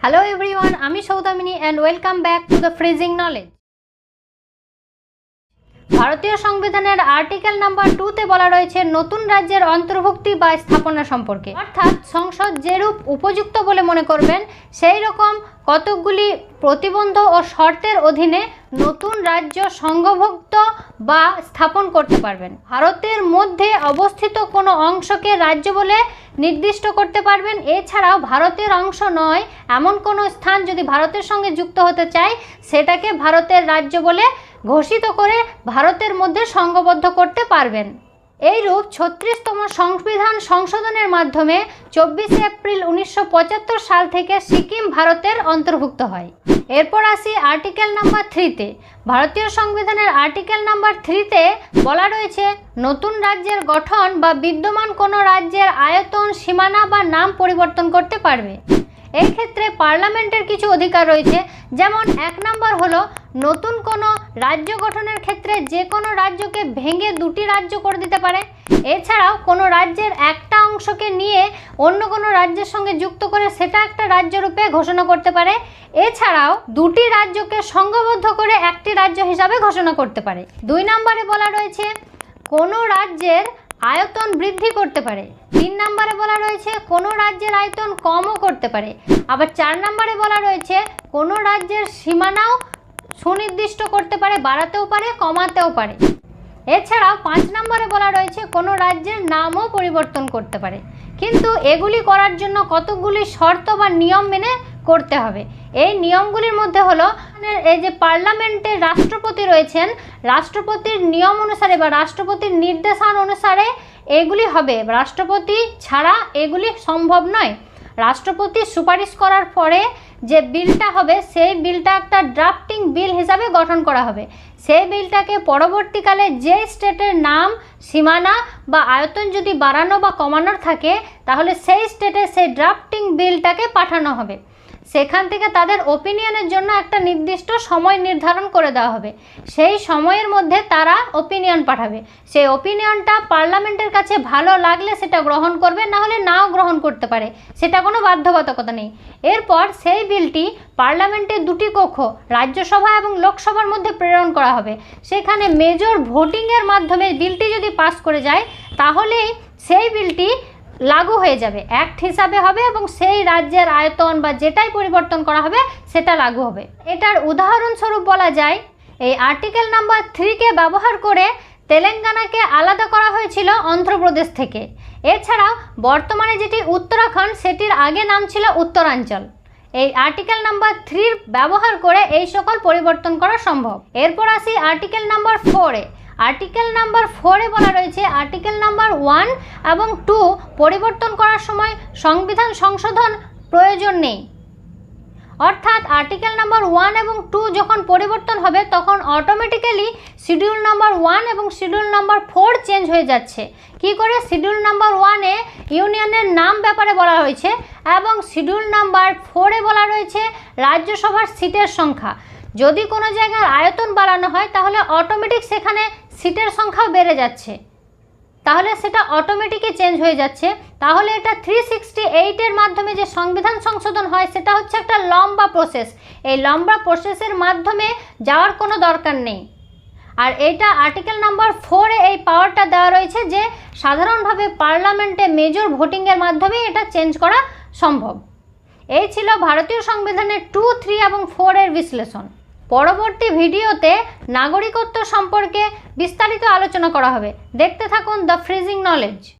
Hello everyone, আমি সৌদামিনী and welcome back to the freezing knowledge. ভারতীয় সংবিধানের আর্টিকেল নাম্বার 2 তে বলা রয়েছে নতুন রাজ্যের অন্তর্ভুক্তি বা স্থাপনা সম্পর্কে, অর্থাৎ সংসদ যেরূপ উপযুক্ত বলে মনে করবেন সেই রকম কতকগুলি প্রতিবন্ধ ও শর্তের অধীনে নতুন রাজ্য সংঘভুক্ত বা স্থাপন করতে পারবেন। ভারতের মধ্যে অবস্থিত কোনো অংশকে রাজ্য বলে নির্দিষ্ট করতে পারবেন। এছাড়াও ভারতের অংশ নয় এমন কোনো স্থান যদি ভারতের সঙ্গে যুক্ত হতে চায় সেটাকে ভারতের রাজ্য বলে ঘোষিত করে ভারতের মধ্যে সংঘবদ্ধ করতে পারবেন। এইরূপ 36তম সংবিধান সংশোধনের মাধ্যমে 24 এপ্রিল 1975 সাল থেকে সিকিম ভারতের অন্তর্ভুক্ত হয়। এরপর আসি আর্টিকেল নাম্বার 3-তে। ভারতীয় সংবিধানের আর্টিকেল নাম্বার 3-তে বলা রয়েছে নতুন রাজ্যের গঠন বা বিদ্যমান কোনো রাজ্যের আয়তন, সীমানা বা নাম পরিবর্তন করতে পারবে। এই ক্ষেত্রে পার্লামেন্টের কিছু অধিকার রয়েছে, যেমন 1 নম্বর হলো নতুন কোনো রাজ্য গঠনের ক্ষেত্রে যে কোনো রাজ্যকে ভেঙে 2টি রাজ্য করে দিতে পারে। এছাড়াও কোনো রাজ্যের একটা অংশকে নিয়ে অন্য কোনো রাজ্যের সঙ্গে যুক্ত করে সেটা একটা রাজ্য রূপে ঘোষণা করতে পারে। এছাড়াও 2টি রাজ্যকে সংঘবদ্ধ করে একটি রাজ্য হিসাবে ঘোষণা করতে পারে। 2 নম্বরে বলা রয়েছে কোনো রাজ্যের আয়তন বৃদ্ধি করতে পারে। 3 নম্বরে বলা রয়েছে কোনো রাজ্যের আয়তন কমও করতে পারে। আবার 4 নম্বরে বলা রয়েছে কোনো রাজ্যের সীমানাও সুনির্দিষ্ট করতে পারে, বাড়াতেও পারে, কমাতেও পারে। এছাড়াও 5 নম্বরে বলা রয়েছে কোনো রাজ্যের নামও পরিবর্তন করতে পারে। কিন্তু এগুলি করার জন্য কতগুলি শর্ত বা নিয়ম মেনে করতে হবে। এই নিয়মগুলির মধ্যে হলো এই যে পার্লামেন্টের রাষ্ট্রপতি রয়েছেন, রাষ্ট্রপতির নিয়ম অনুসারে বা রাষ্ট্রপতির নির্দেশন অনুসারে এগুলি হবে। রাষ্ট্রপতি ছাড়া এগুলি সম্ভব নয়। রাষ্ট্রপতি সুপারিশ করার পরে যে বিলটা হবে সেই বিলটা একটা ড্রাফটিং বিল হিসাবে গঠন করা হবে। সেই বিলটাকে পরবর্তীকালে যে স্টেটের নাম, সীমানা বা আয়তন যদি বাড়ানো বা কমানোর থাকে তাহলে সেই স্টেটে সেই ড্রাফটিং বিলটাকে পাঠানো হবে। সেখান থেকে তাদের ওপিনিয়নের জন্য একটা নির্দিষ্ট সময় নির্ধারণ করে দেওয়া হবে। সেই সময়ের মধ্যে তারা ওপিনিয়ন পাঠাবে। সেই ওপিনিয়নটা পার্লামেন্টের কাছে ভালো লাগলে সেটা গ্রহণ করবে, না হলে নাও গ্রহণ করতে পারে, সেটা কোনো বাধ্যবাধকতা নেই। এরপর সেই বিলটি পার্লামেন্টের 2টি কক্ষ রাজ্যসভা এবং লোকসভার মধ্যে প্রেরণ করা হবে। সেখানে মেজর ভোটিংয়ের মাধ্যমে বিলটি যদি পাস করে যায় তাহলেই সেই বিলটি লাগু হয়ে যাবে, অ্যাক্ট হিসাবে হবে এবং সেই রাজ্যের আয়তন বা যেটাই পরিবর্তন করা হবে সেটা লাগু হবে। এটার উদাহরণস্বরূপ বলা যায় এই আর্টিকেল নাম্বার 3-কে ব্যবহার করে তেলেঙ্গানাকে আলাদা করা হয়েছিল অন্ধ্রপ্রদেশ থেকে। এছাড়াও বর্তমানে যেটি উত্তরাখণ্ড সেটির আগে নাম ছিল উত্তরাঞ্চল। এই আর্টিকেল নাম্বার 3 ব্যবহার করে এই সকল পরিবর্তন করা সম্ভব। এরপর আসি আর্টিকেল নাম্বার 4-এ। আর্টিকেল নাম্বার 4-এ বলা রয়েছে আর্টিকেল নাম্বার 1 এবং 2 পরিবর্তন করার সময় সংবিধান সংশোধন প্রয়োজন নেই। অর্থাৎ আর্টিকেল নাম্বার 1 এবং 2 যখন পরিবর্তন হবে তখন অটোমেটিক্যালি শিডিউল নাম্বার 1 এবং শিডিউল নাম্বার 4 চেঞ্জ হয়ে যাচ্ছে। কি করে? শিডিউল নাম্বার 1-এ ইউনিয়নের নাম ব্যাপারে বলা হয়েছে এবং শিডিউল নাম্বার 4-এ বলা রয়েছে রাজ্যসভার সিটের সংখ্যা। যদি কোনো জায়গার আয়তন বাড়ানো হয় তাহলে অটোমেটিক সেখানে সিটের সংখ্যাও বেড়ে যাচ্ছে, তাহলে সেটা অটোমেটিকই চেঞ্জ হয়ে যাচ্ছে। তাহলে এটা 368-এর মাধ্যমে যে সংবিধান সংশোধন হয় সেটা হচ্ছে একটা লম্বা প্রসেস। এই লম্বা প্রসেসের মাধ্যমে যাওয়ার কোনো দরকার নেই। আর এইটা আর্টিকেল নাম্বার 4-এ এই পাওয়ারটা দেওয়া রয়েছে যে সাধারণভাবে পার্লামেন্টে মেজর ভোটিংয়ের মাধ্যমে এটা চেঞ্জ করা সম্ভব। এই ছিল ভারতীয় সংবিধানের 2, 3 এবং 4-এর বিশ্লেষণ। পরবর্তী ভিডিওতে নাগরিকত্ব সম্পর্কে বিস্তারিত আলোচনা করা হবে। দেখতে থাকুন দ্য ফ্রিজিং নলেজ।